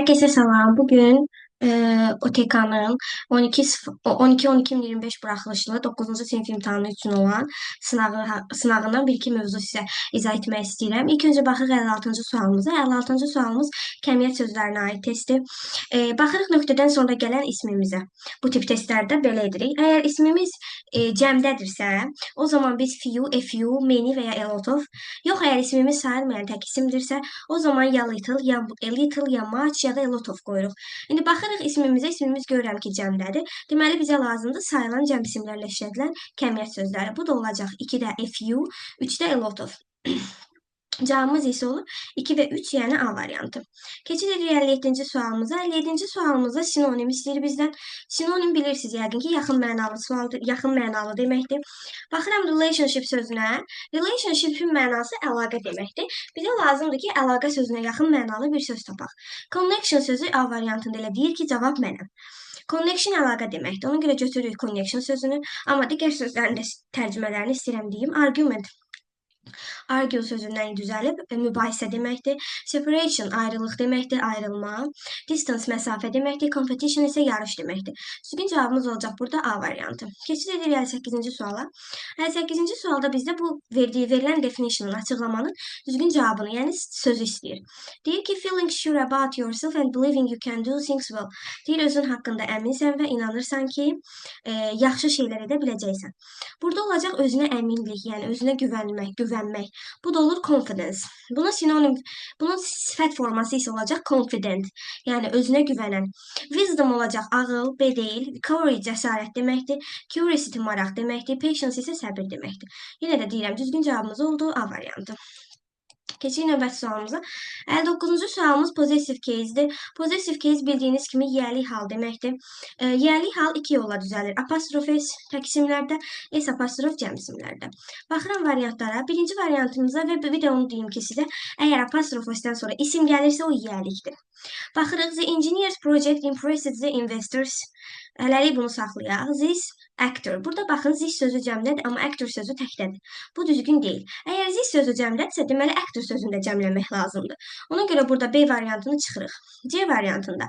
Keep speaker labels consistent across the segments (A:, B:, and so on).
A: Herkese selam. Bugün OTK'nın 12-12-2025 buraxılışlı 9-cu sinif imtahanı üçün olan sınavından bir-iki mövzu sizə izah etmək istəyirəm. İlk öncə baxırıq 56-cı sualımıza. 56-cı sualımız kəmiyyət sözlərinə aid testdir. Baxırıq nöqtədən sonra gələn ismimizə. Bu tip testlərdə belə edirik. Əgər ismimiz cəmdədirsə, o zaman biz few, a few, many və ya a lot of. Yox, əgər ismimiz sayılmayan tək isimdirsə, o zaman ya little, ya a little, ya much, ya da a lot of qoyuruq. İndi baxırıq ismimizə, ismimiz görürəm ki, cəmdədir. Deməli, bizə lazımdır sayılan cəm isimlərlə işlədilən kəmiyyət sözləri. Bu da olacaq 2-də a few, 3-də a lot of. Cavabımız isə olur 2 və 3, yəni A variantı. Keçid edirik 57-ci sualımıza. 57-ci sualımızda sinonim istəyir bizdən. Sinonim bilirsiniz yəqin ki, yaxın mənalı sualdır, yaxın mənalı deməkdir. Baxıram relationship sözünə. Relationship'in mənası əlaqə deməkdir. Bizə lazımdır ki, əlaqə sözünə yaxın mənalı bir söz tapaq. Connection sözü A variantında elə deyir ki, cavab mənəm. Connection əlaqə deməkdir. Ona görə götürürük connection sözünü. Amma digər sözlərin də tərcümələrini istəyirəm deyim. Argument. Argue sözündən düzəlib mübahisə deməkdir. Separation ayrılıq deməkdir, ayrılma. Distance məsafə deməkdir. Competition isə yarış deməkdir. Düzgün cavabımız olacaq burada A variantı. Keçid edirik 58-ci suala. 58-ci sualda bizdə bu verilən definition'ın, açıqlamanın düzgün cavabını, yəni sözü istəyir. Deyir ki, feeling sure about yourself and believing you can do things well. Deyir, özün haqqında əminsən və inanırsan ki, yaxşı şeylər edə biləcəksən. Burada olacaq özünə əminlik, yəni özünə güvənmək. Bu da olur confidence. Bunun sifət forması isə olacaq confident, yəni özünə güvənən. Wisdom olacaq ağıl, B deyil. Courage cəsarət deməkdir. Curiosity maraq deməkdir. Patience isə səbir deməkdir. Yenə də deyirəm, düzgün cavabımız oldu A variantı. Keçirik növbəti sualımıza. 59-cu sualımız possessive case'dir. Possessive case bildiyiniz kimi yiyəlik hal deməkdir. Yiyəlik hal iki yolla düzəlir. Apostrof S tək isimlərdə, S apostrof cəm isimlərdə. Baxıram variantlara. Birinci variantımıza və bir də onu deyim ki sizə, əgər apostrof S-dən sonra isim gəlirsə o yiyəlikdir. Baxırıq, the engineers project impressed the investors. Hələlik bunu saxlayaq. This actor. Burada baxın, this sözü cəmdədir, amma actor sözü təkdədir. Bu düzgün deyil. Əgər this sözü cəmdədirsə, deməli actor sözünü də cəmləmək lazımdır. Ona görə burada B variantını çıxırıq. C variantında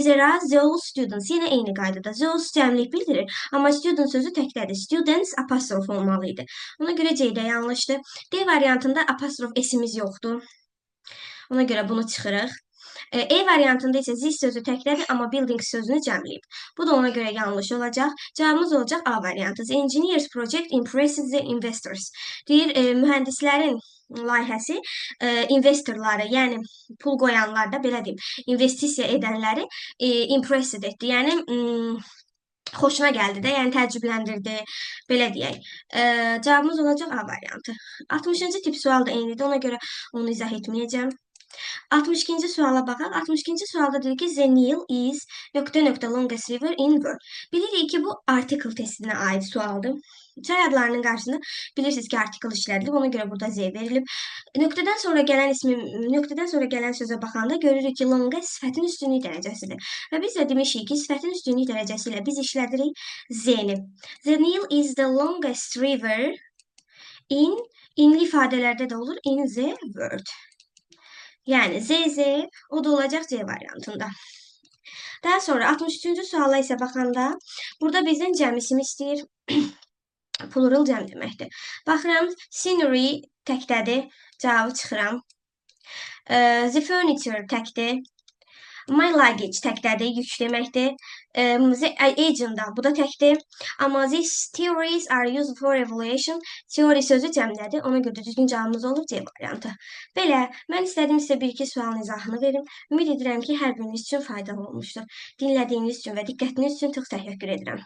A: there are those students. Yenə eyni qaydada. Those cəmlik bildirir, amma student sözü təkdədir. Students apostrof olmalıydı. Ona görə C-də yanlışdır. D variantında apostrof S-imiz yoxdur. Ona görə bunu çıxırıq. E variantında isə this sözü təkdədir, amma building sözünü cəmləyib. Bu da ona görə yanlış olacaq. Cavabımız olacaq A variantı. The engineers project impresses the investors. Deyir, mühəndislərin layihəsi investorları, yəni pul qoyanlar da belə deyim, investisiya edənləri impressed etdi. Yəni xoşuna gəldi də, yəni təəccübləndirdi, belə deyək. Cavabımız olacaq A variantı. 60-cı tip sual da eynidir, ona görə onu izah etməyəcəm. 62-ci suala baxaq. 62-ci sualda deyir ki, the Nile is ... longest river in world. Bilirik ki, bu article testinə aid sualdır. Çay adlarının qarşısında bilirsiniz ki, article işlədilib, ona görə burada Z verilib. Nöqtədən sonra gələn sözə baxanda görürük ki, longest sifətin üstünlük dərəcəsidir. Və biz də demişik ki, sifətin üstünlük dərəcəsi ilə biz işlədirik Z-ni. The Nile is the longest river in, inli ifadələrdə də olur, in the world. Yəni Z, o da olacaq C variantında. Daha sonra 63-cü suala isə baxanda, burada bizdən cəm isim istəyir. Plural cəm deməkdir. Baxıram, scenery təkdədir, cavabı çıxıram. The furniture təkdir. My luggage təkdədir, yük deməkdir. The agenda, bu da təkdir. Amma these theories are used for evaluation. Teori sözü cəmdədir. Ona görə düzgün cavabımız olur C variantı. Belə, mən istədim sizə bir-iki sualın izahını verim. Ümid edirəm ki, hər biriniz üçün faydalı olmuşdur. Dinlədiyiniz üçün və diqqətiniz üçün çox təşəkkür edirəm.